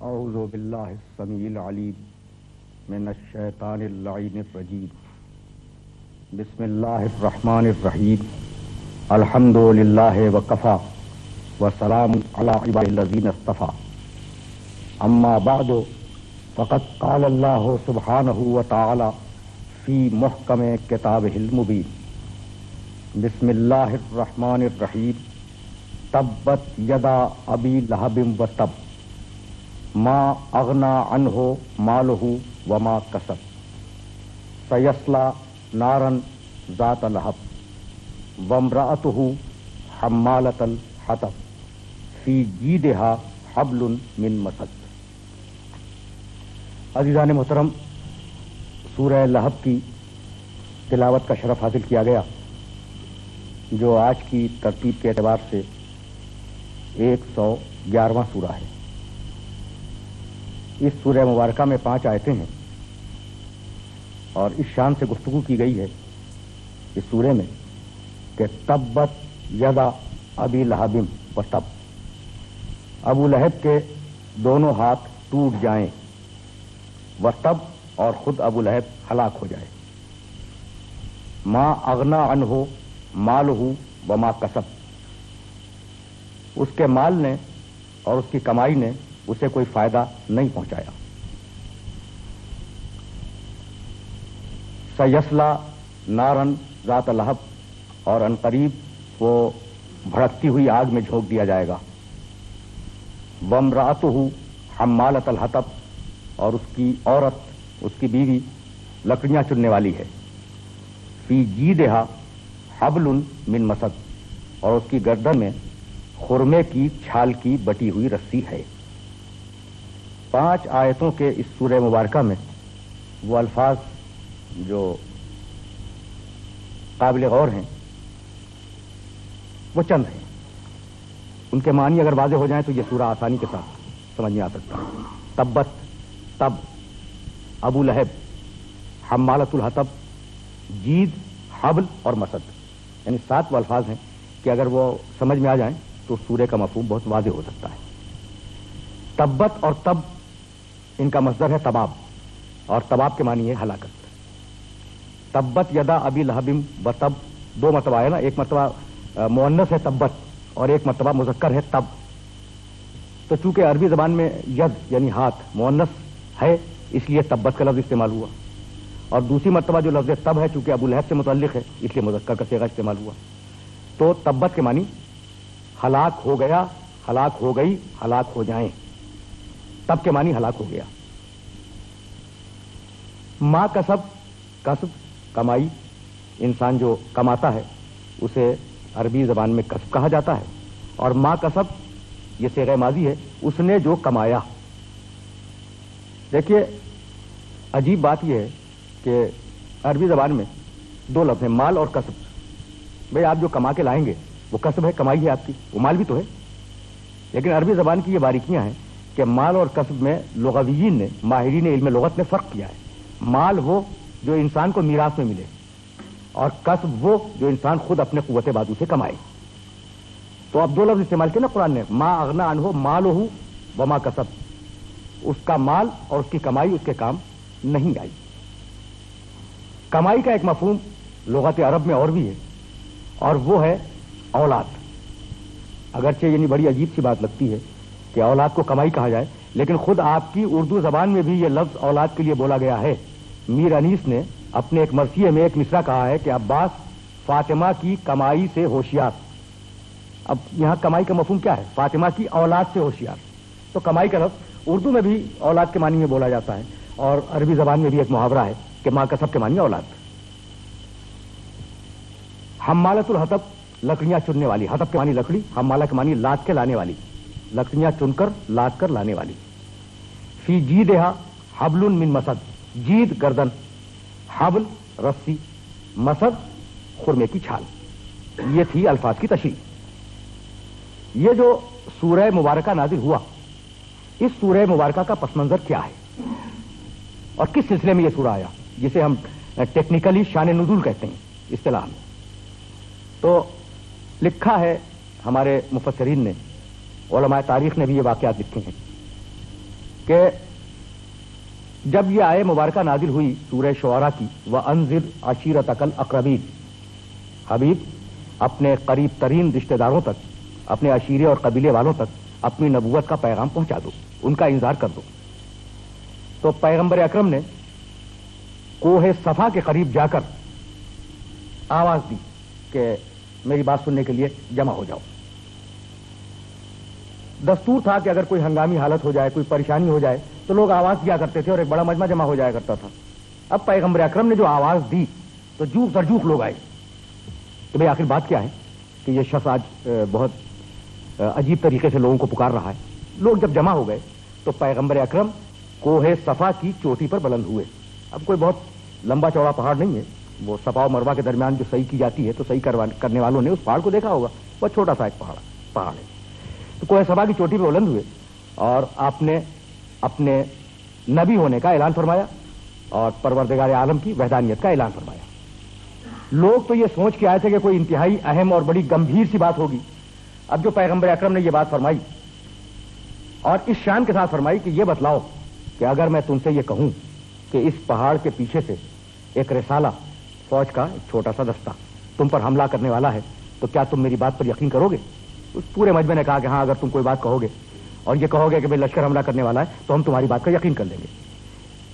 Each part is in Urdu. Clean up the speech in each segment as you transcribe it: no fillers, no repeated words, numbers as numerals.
اعوذ باللہ السمیع العلیم من الشیطان اللعین الرجیم بسم اللہ الرحمن الرحیم الحمد للہ وکفی وسلام علی عبادہ الذین اصطفی اما بعد فقد قال اللہ سبحانہ وتعالی فی محکم کتابہ المبین بسم اللہ الرحمن الرحیم تبت یدا ابی لہب وتب ما اغنا عنہ مالہ وما کسب سیصلی نارا ذات لہب وامرأتہ حمالۃ الحطب فی جیدہا حبل من مسد۔ عزیزان محترم، سورہ لہب کی تلاوت کا شرف حاصل کیا گیا، جو آج کی ترتیب کے اعتبار سے 111واں سورہ ہے۔ اس سورہ مبارکہ میں 5 آیتیں ہیں اور اس شان سے گفتگو کی گئی ہے اس سورہ میں کہ تبت یدا ابی لہب وتب، ابو لہب کے دونوں ہاتھ ٹوٹ جائیں، وتب اور خود ابو لہب ہلاک ہو جائے۔ ما اغنا عنہ مالہ وما کسب، اس کے مال نے اور اس کی کمائی نے اسے کوئی فائدہ نہیں پہنچایا۔ سیصلی نارن ذات لہب، اور عنقریب وہ بھڑکتی ہوئی آگ میں جھونک دیا جائے گا۔ وامرأتہ حمالۃ الحطب، اور اس کی عورت، اس کی بیوی لکڑیاں چننے والی ہے۔ فی جیدہا حبل من مسد، اور اس کی گردن میں خرمے کی چھال کی بٹی ہوئی رسی ہے۔ 5 آیتوں کے اس سورہ مبارکہ میں وہ الفاظ جو قابل غور ہیں وہ چند ہیں، ان کے معنی اگر واضح ہو جائیں تو یہ سورہ آسانی کے ساتھ سمجھ میں آ سکتا ہے۔ تبت، تب، ابو لہب، حمالۃ الحطب، جید، حبل اور مسد، یعنی 7 وہ الفاظ ہیں کہ اگر وہ سمجھ میں آ جائیں تو سورہ کا مفہوم بہت واضح ہو سکتا ہے۔ تبت اور تب ان کا مصدر ہے تباب، اور تباب کے معنی ہے ہلاکت۔ تبت یدا ابی لہب وتب، 2 مرتبہ ہے نا، ایک مرتبہ مؤنث ہے تبت اور ایک مرتبہ مذکر ہے تب۔ تو چونکہ عربی زبان میں ید یعنی ہاتھ مؤنث ہے، اس لیے تبت کا لفظ استعمال ہوا، اور دوسری مرتبہ جو لفظ تب ہے چونکہ ابو لہب سے متعلق ہے اس لیے مذکر کا صیغہ استعمال ہوا۔ تو تبت کے معنی ہلاک ہو گیا، ہلاک ہو گئی، ہلاک ہو جائیں۔ تب کے معنی ہلاک ہو گیا۔ ما کسب، کسب کمائی، انسان جو کماتا ہے اسے عربی زبان میں کسب کہا جاتا ہے، اور ما کسب یہ صیغہ ماضی ہے، اس نے جو کمایا۔ دیکھیے عجیب بات یہ ہے کہ عربی زبان میں 2 لفظ ہیں، مال اور کسب۔ بھئی آپ جو کما کے لائیں گے وہ کسب ہے، کمائی ہے آپ کی، وہ مال بھی تو ہے۔ لیکن عربی زبان کی یہ باریکیاں ہیں کہ مال اور کسب میں لغویین نے، ماہرین علم لغت نے فرق کیا ہے۔ مال وہ جو انسان کو میراث میں ملے، اور کسب وہ جو انسان خود اپنے قوت بازو سے کمائے۔ تو اب 2 لفظ استعمال کیے نا قرآن نے، ما اغنا عنہ مالہ وما کسب، اس کا مال اور اس کی کمائی اس کے کام نہیں آئی۔ کمائی کا ایک مفہوم لغت عرب میں اور بھی ہے، اور وہ ہے اولاد۔ اگرچہ یعنی بڑی عجیب سی بات لگتی ہے کہ اولاد کو کمائی کہا جائے، لیکن خود آپ کی اردو زبان میں بھی یہ لفظ اولاد کے لیے بولا گیا ہے۔ میر انیس نے اپنے ایک مرثیے میں ایک مصرع کہا ہے کہ عباس فاطمہ کی کمائی سے ہوشیار۔ اب یہاں کمائی کا مفہوم کیا ہے؟ فاطمہ کی اولاد سے ہوشیار۔ تو کمائی کا لفظ اردو میں بھی اولاد کے معنی میں بولا جاتا ہے، اور عربی زبان میں بھی ایک محاورہ ہے کہ ما کسب کے معنی اولاد۔ حمالۃ الحطب، لکڑیاں چننے والی، حطب کے معنی لکڑی، حمالہ کے معنی لاد کے لانے والی، لکڑیاں چن کر لاد کر لانے والی۔ فی جیدہا حبل من مسد، جید گردن، حبل رسی، مسد خرمے کی چھال۔ یہ تھی الفاظ کی تشریح۔ یہ جو سورہ مبارکہ نازل ہوا، اس سورہ مبارکہ کا پس منظر کیا ہے اور کس سلسلے میں یہ سورہ آیا، جسے ہم ٹیکنیکلی شان نزول کہتے ہیں اصطلاح میں؟ تو لکھا ہے ہمارے مفسرین نے، علماء تاریخ نے بھی یہ واقعات لکھے ہیں کہ جب یہ آیت مبارکہ نازل ہوئی سورہ شعراء کی، وَأَنذِرْ عَشِيرَتَكَ الْأَقْرَبِينَ، حبیب اپنے قریب ترین رشتہ داروں تک، اپنے عشیرے اور قبیلے والوں تک اپنی نبوت کا پیغام پہنچا دو، ان کا انذار کر دو. تو پیغمبر اکرم نے کوہ صفا کے قریب جا کر آواز دی کہ میری بات سننے کے لیے جمع ہو جاؤ. دستور تھا کہ اگر کوئی ہنگامی حالت ہو جائے، کوئی پریشانی ہو جائے تو لوگ آواز دیا کرتے تھے اور ایک بڑا مجمع جمع ہو جایا کرتا تھا. اب پیغمبر اکرم نے جو آواز دی تو جوک در جوک لوگ آئے کہ بھئی آخر بات کیا ہے کہ یہ شخص آج بہت عجیب طریقے سے لوگوں کو پکار رہا ہے. لوگ جب جمع ہو گئے تو پیغمبر اکرم کوہ صفا کی چوٹی پر بلند ہوئے. اب کوئی بہت لمبا چوڑا پہاڑ نہیں ہے، وہ صفا و مروہ کے درمیان جو صحیح کی جاتی ہے تو صحیح کرنے والوں نے اس پہاڑ کو دیکھا ہوگا، بہت چھوٹا سا ایک پہاڑ ہے. تو کوہ صفا کی چوٹی پہ بلند ہوئے اور آپ نے اپنے نبی ہونے کا اعلان فرمایا اور پروردگار عالم کی وحدانیت کا اعلان فرمایا. لوگ تو یہ سوچ کے آئے تھے کہ کوئی انتہائی اہم اور بڑی گمبھیر سی بات ہوگی. اب جو پیغمبر اکرم نے یہ بات فرمائی اور اس شان کے ساتھ فرمائی کہ یہ بتلاؤ کہ اگر میں تم سے یہ کہوں کہ اس پہاڑ کے پیچھے سے ایک رسالہ فوج کا ایک چھوٹا سا دستہ تم پر حملہ کرنے والا ہے تو کیا تم میری بات پر یقین کرو گے؟ اس پورے مجمع نے کہا کہ ہاں، اگر تم کوئی بات کہو گے اور یہ کہو گے کہ بھئی لشکر حملہ کرنے والا ہے تو ہم تمہاری بات کا یقین کر لیں گے.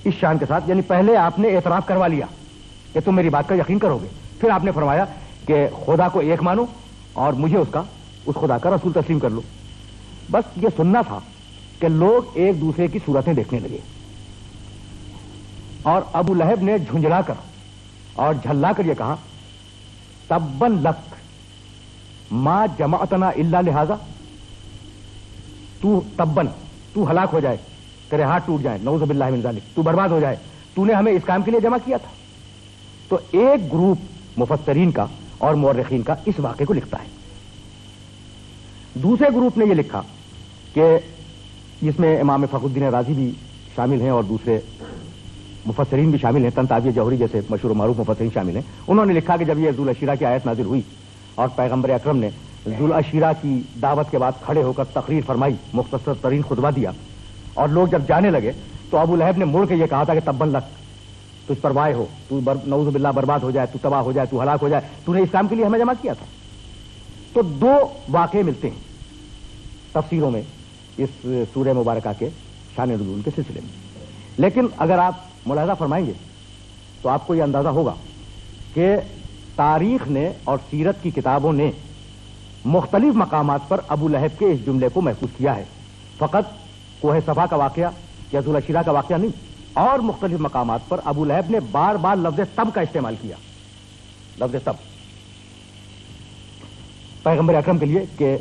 اس شان کے ساتھ، یعنی پہلے آپ نے اعتراف کروا لیا کہ تم میری بات کا یقین کرو گے، پھر آپ نے فرمایا کہ خدا کو ایک مانو اور مجھے اس خدا کا رسول تسلیم کر لو. بس یہ سننا تھا کہ لوگ ایک دوسرے کی صورتیں دیکھنے لگے اور ابو لہب نے جھنجھلا کر اور جھلا کر یہ کہا، تبن لک ما جمعتنا الا لہذا، تو ہلاک ہو جائے، تیرے ہاتھ ٹوٹ جائیں، نعوذ باللہ من ذالک، تو برباد ہو جائے، تو نے ہمیں اس کام کے لیے جمع کیا تھا. تو ایک گروپ مفسرین کا اور مورخین کا اس واقعے کو لکھتا ہے. دوسرے گروپ نے یہ لکھا کہ جس میں امام فخر الدین رازی بھی شامل ہیں اور دوسرے مفسرین بھی شامل ہیں، طنطاوی جوہری جیسے مشہور و معروف مفسرین شامل ہیں. انہوں نے لکھا کہ جب یہ ذوالعشیرہ کی آیت نازل ہوئی اور پیغمبر اکرم نے ذوالعشیرہ کی دعوت کے بعد کھڑے ہو کر تقریر فرمائی، مختصر ترین خطبہ دیا اور لوگ جب جانے لگے تو ابو لہب نے مڑ کے یہ کہا تھا کہ تبن لک، تو اس پر وائے ہو، تو نعوذ باللہ برباد ہو جائے، تو تباہ ہو جائے، تو ہلاک ہو جائے، تو نے اس کام کے لیے ہمیں جمع کیا تھا. تو دو واقعے ملتے ہیں تفسیروں میں اس سورہ مبارکہ کے شان نزول کے سلسلے میں. لیکن اگر آپ ملاحظہ فرمائیں گے تو آپ کو یہ اندازہ ہوگا کہ تاریخ نے اور سیرت کی کتابوں نے مختلف مقامات پر ابو لہب کے اس جملے کو محفوظ کیا ہے. فقط کوہ صفا کا واقعہ یا ذوالعشیرہ کا واقعہ نہیں، اور مختلف مقامات پر ابو لہب نے بار بار لفظ تب کا استعمال کیا، لفظ تب پیغمبر اکرم کے لیے کہ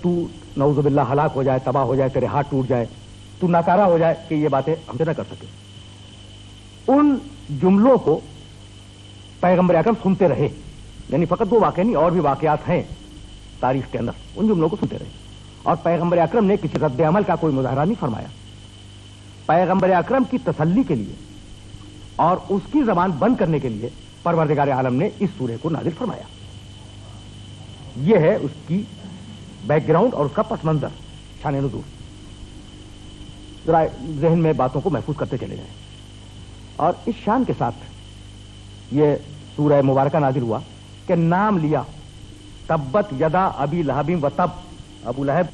تو نعوذ باللہ ہلاک ہو جائے، تباہ ہو جائے، تیرے ہاتھ ٹوٹ جائے، تو ناکارہ ہو جائے کہ یہ باتیں ہم سے نہ کر سکے. ان جملوں کو پیغمبر اکرم سنتے رہے، یعنی فقط دو واقع نہیں، اور بھی واقعات ہیں تاریخ کے اندر، ان جملوں کو سنتے رہے اور پیغمبر اکرم نے کسی رد عمل کا کوئی مظاہرہ نہیں فرمایا. پیغمبر اکرم کی تسلی کے لیے اور اس کی زبان بند کرنے کے لیے پروردگار عالم نے اس سورہ کو نازل فرمایا. یہ ہے اس کی بیک گراؤنڈ اور اس کا پس منظر، شان نزول. ذرا ذہن میں باتوں کو محفوظ کرتے چلے جائیں. اور اس شان کے ساتھ یہ سورہ مبارکہ نازل ہوا کہ نام لیا تبت یدا ابی لہب و تب، ابو لہب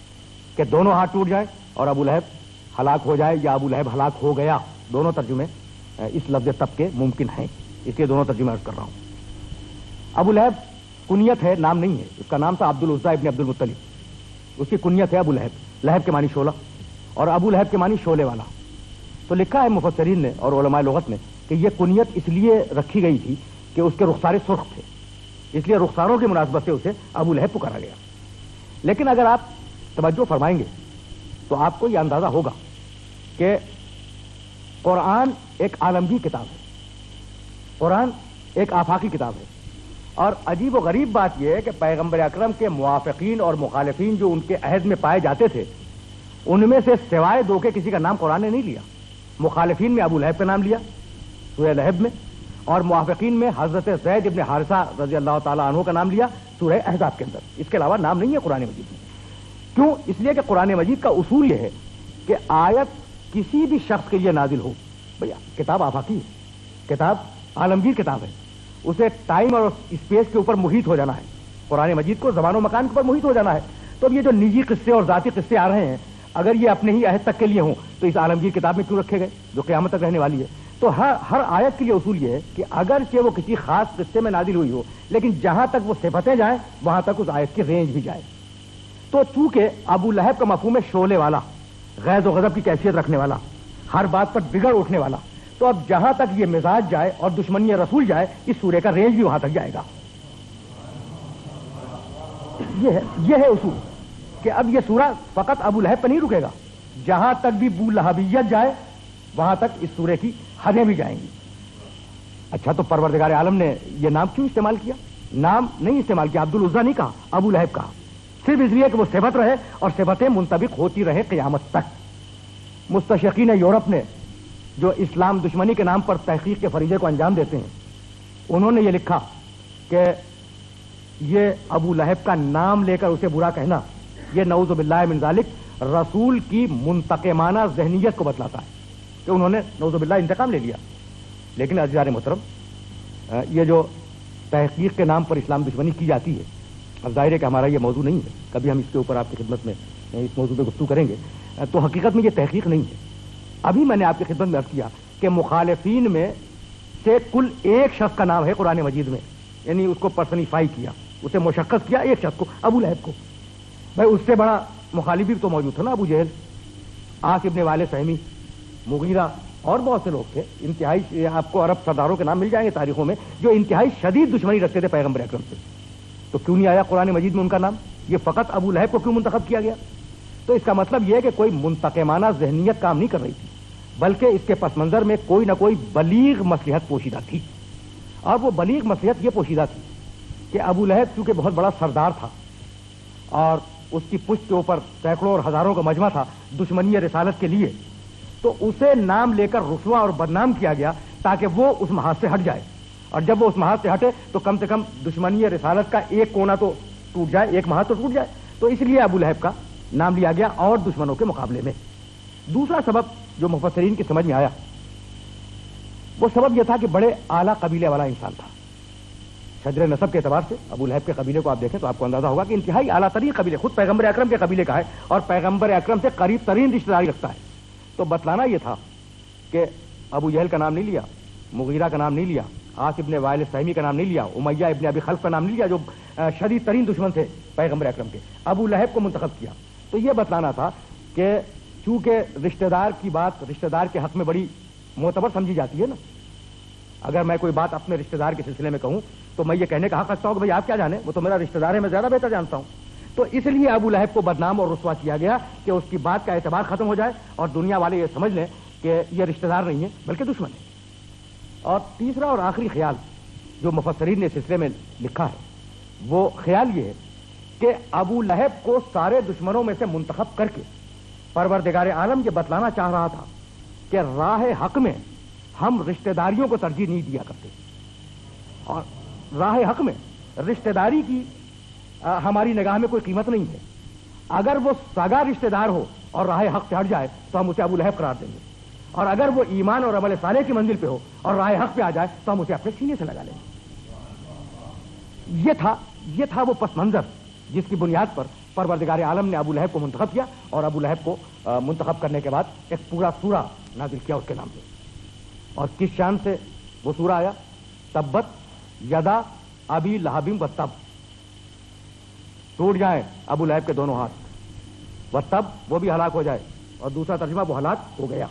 کے دونوں ہاتھ ٹوٹ جائیں اور ابو لہب ہلاک ہو جائے یا ابو لہب ہلاک ہو گیا. دونوں ترجمے اس لفظ تب کے ممکن ہیں، اس لیے دونوں ترجمے عرض کر رہا ہوں. ابو لہب کنیت ہے، نام نہیں ہے. اس کا نام تھا عبد العزیٰ ابن عبد المطلب. اس کی کنیت ہے ابو لہب. لہب کے معنی شعلہ اور ابو لہب کے معنی شعلے والا. تو لکھا ہے مفسرین نے اور علماء لغت نے کہ یہ کنیت اس لیے رکھی گئی تھی کہ اس کے رخسار سرخ تھے، اس لیے رخساروں کی مناسبت سے اسے ابو لہب پکارا گیا. لیکن اگر آپ توجہ فرمائیں گے تو آپ کو یہ اندازہ ہوگا کہ قرآن ایک عالمگیر کتاب ہے، قرآن ایک آفاقی کتاب ہے. اور عجیب و غریب بات یہ ہے کہ پیغمبر اکرم کے موافقین اور مخالفین جو ان کے عہد میں پائے جاتے تھے، ان میں سے سوائے دو کے کسی کا نام قرآن نے نہیں لیا. مخالفین میں ابو لہب کا نام لیا سورہ لہب میں، اور موافقین میں حضرت زید ابن حارثہ رضی اللہ تعالیٰ عنہ کا نام لیا سورہ احزاب کے اندر. اس کے علاوہ نام نہیں ہے قرآن مجید میں. کیوں؟ اس لیے کہ قرآن مجید کا اصول یہ ہے کہ آیت کسی بھی شخص کے لیے نازل ہو. بھیا کتاب آفاقی ہے, کتاب عالمگیر کتاب ہے, اسے ٹائم اور اسپیس کے اوپر محیط ہو جانا ہے. قرآن مجید کو زمان و مکان کے اوپر محیط ہو جانا ہے. تو اب یہ جو نجی قصے اور ذاتی قصے آ رہے ہیں, اگر یہ اپنے ہی عہد تک کے لیے ہوں تو اس عالمگیر کتاب میں کیوں رکھے گئے جو قیامت تک رہنے والی ہے؟ تو ہر آیت کے لیے اصول یہ ہے کہ اگرچہ وہ کسی خاص قصے میں نازل ہوئی ہو, لیکن جہاں تک وہ صفتیں جائیں وہاں تک اس آیت کی رینج بھی جائے. تو چونکہ ابو لہب کا مفہوم ہے شعلے والا, غیظ و غضب کی کیفیت رکھنے والا, ہر بات پر بگڑ اٹھنے والا, تو اب جہاں تک یہ مزاج جائے اور دشمنی رسول جائے, اس سورے کا رینج بھی وہاں تک جائے گا. یہ ہے اصول کہ اب یہ سورہ فقط ابو لہب پر نہیں رکے گا, جہاں تک بھی بو لہبیت جائے وہاں تک اس سورے کی حدیں بھی جائیں گی. اچھا, تو پروردگار عالم نے یہ نام کیوں استعمال کیا؟ نام نہیں استعمال کیا, عبدالعزیٰ نہیں کہا, ابو لہب کہا, صرف اس لیے کہ وہ صفت رہے اور صفتیں منطبق ہوتی رہے قیامت تک. مستشرقین یورپ نے جو اسلام دشمنی کے نام پر تحقیق کے فریضے کو انجام دیتے ہیں, انہوں نے یہ لکھا کہ یہ ابو لہب کا نام لے کر اسے برا کہنا, یہ نعوذ باللہ من ذالک رسول کی منتقمانہ ذہنیت کو بتلاتا ہے کہ انہوں نے نعوذ باللہ انتقام لے لیا. لیکن عزیزان محترم, یہ جو تحقیق کے نام پر اسلام دشمنی کی جاتی ہے, اب ظاہر ہے کہ ہمارا یہ موضوع نہیں ہے, کبھی ہم اس کے اوپر آپ کی خدمت میں اس موضوع پہ گفتگو کریں گے. تو حقیقت میں یہ تحقیق نہیں ہے. ابھی میں نے آپ کی خدمت میں عرض کیا کہ مخالفین میں سے کل ایک شخص کا نام ہے قرآن مجید میں, یعنی اس کو پرسنیفائی کیا, اسے مشخص کیا ایک شخص کو, ابو لہب کو. بھائی اس سے بڑا مخالف بھی تو موجود تھا نا, ابو جہل, عاص ابن وائل سہمی, مغیرہ, اور بہت سے لوگ تھے. انتہائی آپ کو عرب سرداروں کے نام مل جائیں گے تاریخوں میں جو انتہائی شدید دشمنی رکھتے تھے پیغمبر اکرم سے. تو کیوں نہیں آیا قرآن مجید میں ان کا نام؟ یہ فقط ابو لہب کو کیوں منتخب کیا گیا؟ تو اس کا مطلب یہ ہے کہ کوئی منتقمانہ ذہنیت کام نہیں کر رہی تھی, بلکہ اس کے پس منظر میں کوئی نہ کوئی بلیغ مصلحت پوشیدہ تھی. اور وہ بلیغ مصلحت یہ پوشیدہ تھی کہ ابو لہب چونکہ بہت بڑا سردار تھا اور اس کی پشت کے اوپر سینکڑوں اور ہزاروں کا مجمع تھا دشمنی رسالت کے لیے, تو اسے نام لے کر رسوا اور بدنام کیا گیا تاکہ وہ اس محاذ سے ہٹ جائے. اور جب وہ اس محاذ سے ہٹے تو کم سے کم دشمنی رسالت کا ایک کونا تو ٹوٹ جائے, ایک محاذ تو ٹوٹ جائے. تو اس لیے ابو لہب کا نام لیا گیا اور دشمنوں کے مقابلے میں. دوسرا سبب جو مفسرین کی سمجھ میں آیا وہ سبب یہ تھا کہ بڑے اعلیٰ قبیلے والا انسان تھا. شجر نسب کے اعتبار سے ابو لہب کے قبیلے کو آپ دیکھیں تو آپ کو اندازہ ہوگا کہ انتہائی اعلیٰ ترین قبیلے, خود پیغمبر اکرم کے قبیلے کا ہے اور پیغمبر اکرم سے قریب ترین رشتہ داری رکھتا ہے. تو بتلانا یہ تھا کہ ابو جہل کا نام نہیں لیا, مغیرہ کا نام نہیں لیا, عاص ابن وائل سہمی کا نام نہیں لیا, امیہ ابن ابی خلف کا نام نہیں لیا جو شدید ترین دشمن تھے پیغمبر اکرم کے. ابو لہب کو منتخب کیا. تو یہ بتلانا تھا کہ چونکہ رشتہ دار کی بات رشتہ دار کے حق میں بڑی معتبر سمجھی جاتی ہے نا. اگر میں کوئی بات اپنے رشتہ دار کے سلسلے میں کہوں تو میں یہ کہنے کا حق رکھتا ہوں کہ بھائی آپ کیا جانیں, وہ تو میرا رشتہ دار ہے, میں زیادہ بہتر جانتا ہوں. تو اس لیے ابو لہب کو بدنام اور رسوا کیا گیا کہ اس کی بات کا اعتبار ختم ہو جائے اور دنیا والے یہ سمجھ لیں کہ یہ رشتہ دار نہیں ہے بلکہ دشمن ہے. اور تیسرا اور آخری خیال جو مفسرین نے اس سلسلے میں لکھا ہے وہ خیال یہ ہے کہ ابو لہب کو سارے دشمنوں میں سے منتخب کر کے پروردگار عالم یہ بتلانا چاہ رہا تھا کہ راہ حق میں ہم رشتہ داریوں کو ترجیح نہیں دیا کرتے, اور راہ حق میں رشتہ داری کی ہماری نگاہ میں کوئی قیمت نہیں ہے. اگر وہ سگا رشتہ دار ہو اور راہ حق سے ہٹ جائے تو ہم اسے ابو لہب قرار دیں گے, اور اگر وہ ایمان اور عمل صالح کی منزل پہ ہو اور راہ حق پہ آ جائے تو ہم اسے اپنے سینے سے لگا لیں گے. یہ تھا وہ پس منظر جس کی بنیاد پر پروردگار عالم نے ابو لہب کو منتخب کیا, اور ابو لہب کو منتخب کرنے کے بعد ایک پورا سورہ نازل کیا اس کے نام سے. اور کس شان سے وہ سورہ آیا؟ تبت یدا ابی لہب و تب, ٹوٹ جائیں ابو لہب کے دونوں ہاتھ, و تب وہ بھی ہلاک ہو جائے, اور دوسرا ترجمہ وہ ہلاک ہو گیا.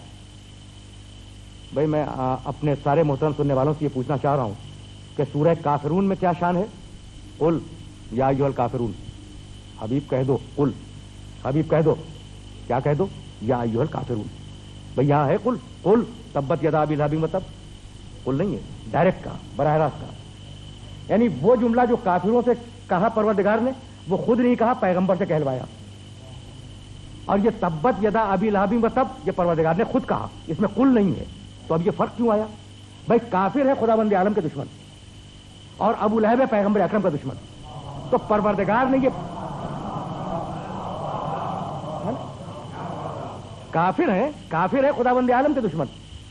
بھائی میں اپنے سارے محترم سننے والوں سے یہ پوچھنا چاہ رہا ہوں کہ سورہ کافرون میں کیا شان ہے؟ قل یا ایھا الکافرون, حبیب کہہ دو قل, حبیب کہہ دو, کیا کہہ دو؟ یا ایھا الکافرون. بھئی یہاں ہے قل, قل تبت یدا ابی لہب و تب, قل نہیں ہے, ڈائریکٹ کہا, براہ راست کہا. یعنی وہ جملہ جو کافروں سے کہا پروردگار نے وہ خود نہیں کہا, پیغمبر سے کہلوایا. اور یہ تبت یدا ابی لہب و تب یہ پروردگار نے خود کہا, اس میں قل نہیں ہے. تو اب یہ فرق کیوں آیا؟ بھائی کافر ہے خداوند عالم کے دشمن اور ابو لہب ہے پیغمبر اکرم کا دشمن, تو پروردگار نے یہ کافر ہے خداوند عالم کے دشمن،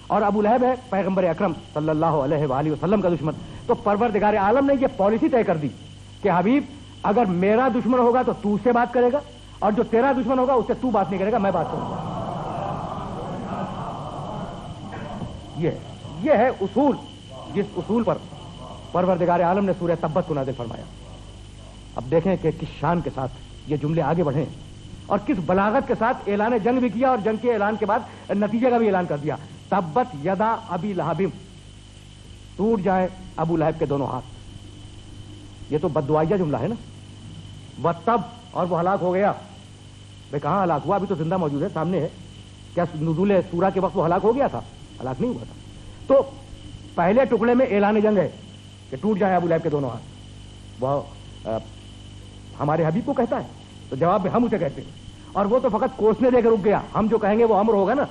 اور ابو لہب ہے پیغمبر اکرم صلی اللہ علیہ وآلہ وسلم کا دشمن. تو پروردگار عالم نے یہ پالیسی طے کر دی کہ حبیب اگر میرا دشمن ہوگا تو تو اس سے بات کرے گا، اور جو تیرا دشمن ہوگا اس سے تو بات نہیں کرے گا، میں بات کروں گا. یہ ہے اصول، جس اصول پر پروردگار عالم نے سورہ تبت کو نازل فرمایا. اب دیکھیں کہ کس شان کے ساتھ یہ جملے آگے بڑھیں اور کس بلاغت کے ساتھ اعلان جنگ بھی کیا، اور جنگ کے اعلان کے بعد نتیجے کا بھی اعلان کر دیا. تبت یدا ابی لہب، ٹوٹ جائے ابو لہب کے دونوں ہاتھ. یہ تو بددعائیہ جملہ ہے نا. وہ تب، اور وہ ہلاک ہو گیا. بھائی کہاں ہلاک ہوا؟ ابھی تو زندہ موجود ہے، سامنے ہے. کیا نزول سورہ کے وقت وہ ہلاک ہو گیا تھا؟ ہلاک نہیں ہوا تھا. تو پہلے ٹکڑے میں اعلان جنگ ہے کہ ٹوٹ جائے ابو لہب کے دونوں ہاتھ. وہ ہمارے حبیب کو کہتا ہے تو جواب میں ہم اسے کہتے ہیں، اور وہ تو فقط کوسنے دے کے رک گیا. ہم جو کہیں گے وہ امر ہوگا نا،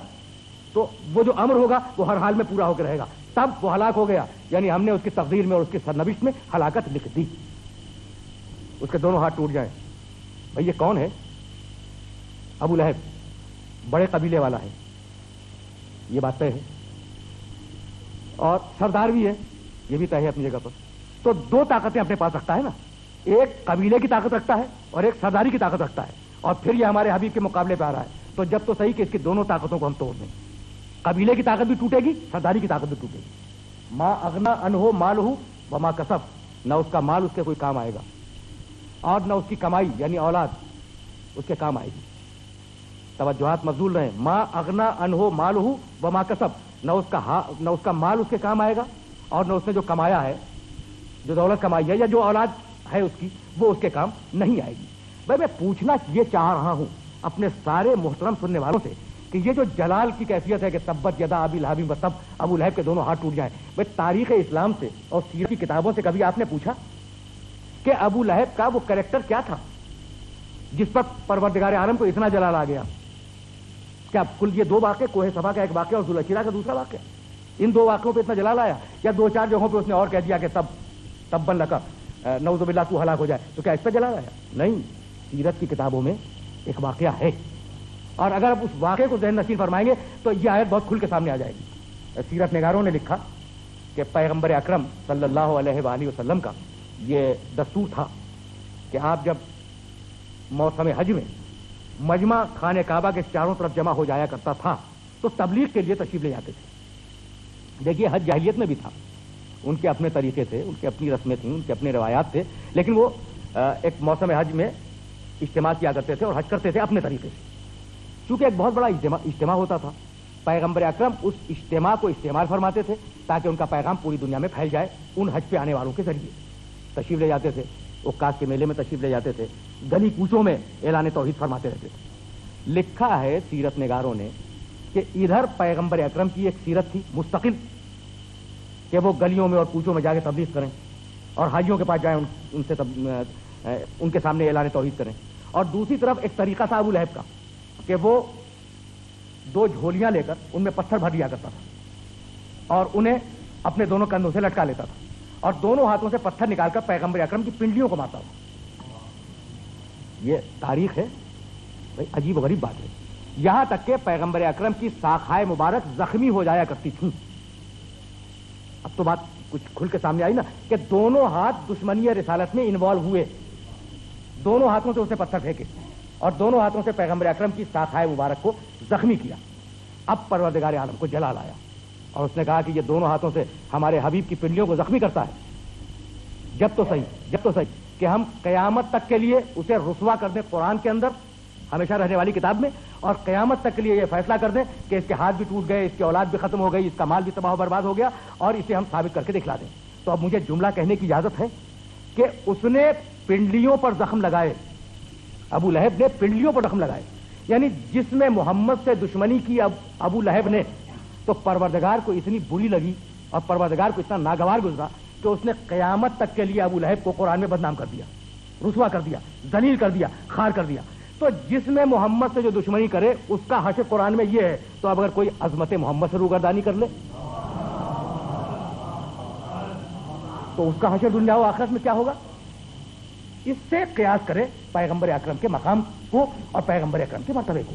تو وہ جو امر ہوگا وہ ہر حال میں پورا ہو کے رہے گا. تب وہ ہلاک ہو گیا، یعنی ہم نے اس کی تقدیر میں اور اس کی سرنوشت میں ہلاکت لکھ دی. اس کے دونوں ہاتھ ٹوٹ جائیں. بھائی یہ کون ہے؟ ابو لہب بڑے قبیلے والا ہے، یہ بات طے ہے، اور سردار بھی ہے، یہ بھی طے ہے اپنی جگہ پر. تو دو طاقتیں اپنے پاس رکھتا ہے نا، ایک قبیلے کی طاقت رکھتا ہے اور ایک سرداری کی طاقت رکھتا ہے، اور پھر یہ ہمارے حبیب کے مقابلے پہ آ رہا ہے. تو جب تو صحیح کہ اس کی دونوں طاقتوں کو ہم توڑ دیں. قبیلے کی طاقت بھی ٹوٹے گی، سرداری کی طاقت بھی ٹوٹے گی. ما اغنا عنہ مالہ وما کسب، نہ اس کا مال اس کے کوئی کام آئے گا، اور نہ اس کی کمائی یعنی اولاد اس کے کام آئے گی. توجہات مبذول رہیں. ما اغنا عنہ مالہ وما کسب، نہ اس کا مال اس کے کام آئے گا، اور نہ اس نے جو کمایا ہے، جو دولت کمائی ہے یا جو اولاد ہے اس کی، وہ اس کے کام نہیں آئے گی. بھائی میں پوچھنا یہ چاہ رہا ہوں اپنے سارے محترم سننے والوں سے کہ یہ جو جلال کی کیفیت ہے کہ تبت یدا ابی لہب و تب، ابو لہب کے دونوں ہاتھ ٹوٹ جائیں، بھائی تاریخ اسلام سے اور سیرت کی کتابوں سے کبھی آپ نے پوچھا کہ ابو لہب کا وہ کریکٹر کیا تھا جس پر پروردگار عالم کو اتنا جلال آ گیا؟ کیا کل یہ دو واقعے، کوہ صفا کا ایک واقعہ اور ذوالعشیرہ کا دوسرا واقعہ، ان دو واقعوں پہ اتنا جلال آیا؟ یا دو چار جگہوں پہ اس نے اور کہہ دیا کہ تبن لکا، نعوذ باللہ تو ہلاک ہو جائے، تو کیا اس پہ جلال آیا؟ نہیں. سیرت کی کتابوں میں ایک واقعہ ہے، اور اگر آپ اس واقعے کو ذہن نشین فرمائیں گے تو یہ آیت بہت کھل کے سامنے آ جائے گی. سیرت نگاروں نے لکھا کہ پیغمبر اکرم صلی اللہ علیہ وآلہ وسلم کا یہ دستور تھا کہ آپ جب موسم حج میں مجمع خانہ کعبہ کے چاروں طرف جمع ہو جایا کرتا تھا تو تبلیغ کے لیے تشریف لے جاتے تھے. دیکھیے حج جاہلیت میں بھی تھا، ان کے اپنے طریقے تھے، ان کی اپنی رسمیں تھیں، ان کے اپنے روایات تھے، لیکن وہ ایک موسم حج میں اجتماع کیا کرتے تھے اور حج کرتے تھے اپنے طریقے سے. چونکہ ایک بہت بڑا اجتماع ہوتا تھا، پیغمبر اکرم اس اجتماع کو استعمال فرماتے تھے تاکہ ان کا پیغام پوری دنیا میں پھیل جائے. ان حج پہ آنے والوں کے ذریعے تشریف لے جاتے تھے، عکاس کے میلے میں تشریف لے جاتے تھے، گلی کوچوں میں اعلان توحید فرماتے رہتے تھے. لکھا ہے سیرت نگاروں نے کہ ادھر پیغمبر اکرم کی ایک سیرت تھی مستقل کہ وہ گلیوں میں اور کوچوں میں جا کے تبلیغ کریں اور حاجیوں کے پاس جائیں، ان کے سامنے اعلان توحید کریں. اور دوسری طرف ایک طریقہ تھا ابو لہب کا کہ وہ دو جھولیاں لے کر ان میں پتھر بھر دیا کرتا تھا اور انہیں اپنے دونوں کندھوں سے لٹکا لیتا تھا اور دونوں ہاتھوں سے پتھر نکال کر پیغمبر اکرم کی پنڈلیوں کو مارتا تھا. یہ تاریخ ہے بھائی، عجیب و غریب بات ہے. یہاں تک کہ پیغمبر اکرم کی ساقھائے مبارک زخمی ہو جایا کرتی تھیں. اب تو بات کچھ کھل کے سامنے آئی نا کہ دونوں ہاتھ دشمنی رسالت میں انوالو ہوئے، دونوں ہاتھوں سے اسے پتھر پھینکے اور دونوں ہاتھوں سے پیغمبر اکرم کی ساقھائے مبارک کو زخمی کیا. اب پروردگار عالم کو جلال آیا اور اس نے کہا کہ یہ دونوں ہاتھوں سے ہمارے حبیب کی پنڈلیوں کو زخمی کرتا ہے. جب تو صحیح کہ ہم قیامت تک کے لیے اسے رسوا کر دیں قرآن کے اندر ہمیشہ رہنے والی کتاب میں، اور قیامت تک کے لیے یہ فیصلہ کر دیں کہ اس کے ہاتھ بھی ٹوٹ گئے، اس کی اولاد بھی ختم ہو گئی، اس کا مال بھی تباہ و برباد ہو گیا، اور اسے ہم ثابت کر کے دکھلا دیں. تو اب مجھے جملہ کہنے کی اجازت ہے کہ اس نے پنڈلیوں پر زخم لگائے، ابو لہب نے پنڈلیوں پر زخم لگائے، یعنی جس میں محمد سے دشمنی کی ابو لہب نے، تو پروردگار کو اتنی بری لگی اور پروردگار کو اتنا ناگوار گزرا کہ اس نے قیامت تک کے لیے ابو لہب کو قرآن میں بدنام کر دیا، رسوا کر دیا، ذلیل کر دیا، خار کر دیا. تو جس میں محمد سے جو دشمنی کرے اس کا حشر قرآن میں یہ ہے، تو اب اگر کوئی عظمت محمد سے روگردانی کر لے تو اس کا حشر دنیا و آخرت میں کیا ہوگا؟ اس سے قیاس کرے پیغمبر اکرم کے مقام کو اور پیغمبر اکرم کے مرتبے کو.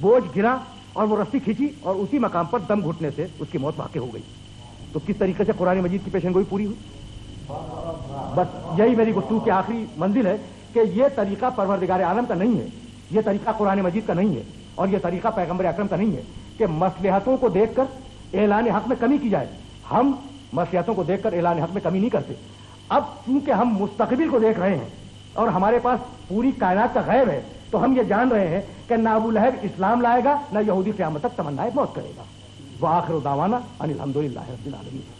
بوجھ گرا اور وہ رسی کھینچی اور اسی مقام پر دم گھٹنے سے اس کی موت واقع ہو گئی. تو کس طریقے سے قرآن مجید کی پیشن گوئی پوری ہوئی؟ بس یہی میری گفتگو کی آخری منزل ہے کہ یہ طریقہ پروردگار عالم کا نہیں ہے, یہ طریقہ قرآن مجید کا نہیں ہے, اور یہ طریقہ پیغمبر اکرم کا نہیں ہے کہ مصلحتوں کو دیکھ کر اعلان حق میں کمی کی جائے. ہم مصلحتوں کو دیکھ کر اعلان حق میں کمی نہیں کرتے. اب چونکہ ہم مستقبل کو دیکھ رہے ہیں اور ہمارے پاس پوری کائنات کا غیب ہے, تو ہم یہ جان رہے ہیں کہ نہ ابو لہب اسلام لائے گا, نہ یہودی قیامت تک تمنائے موت کرے گا. وآخر دعوانا ان الحمدللہ رب العالمین.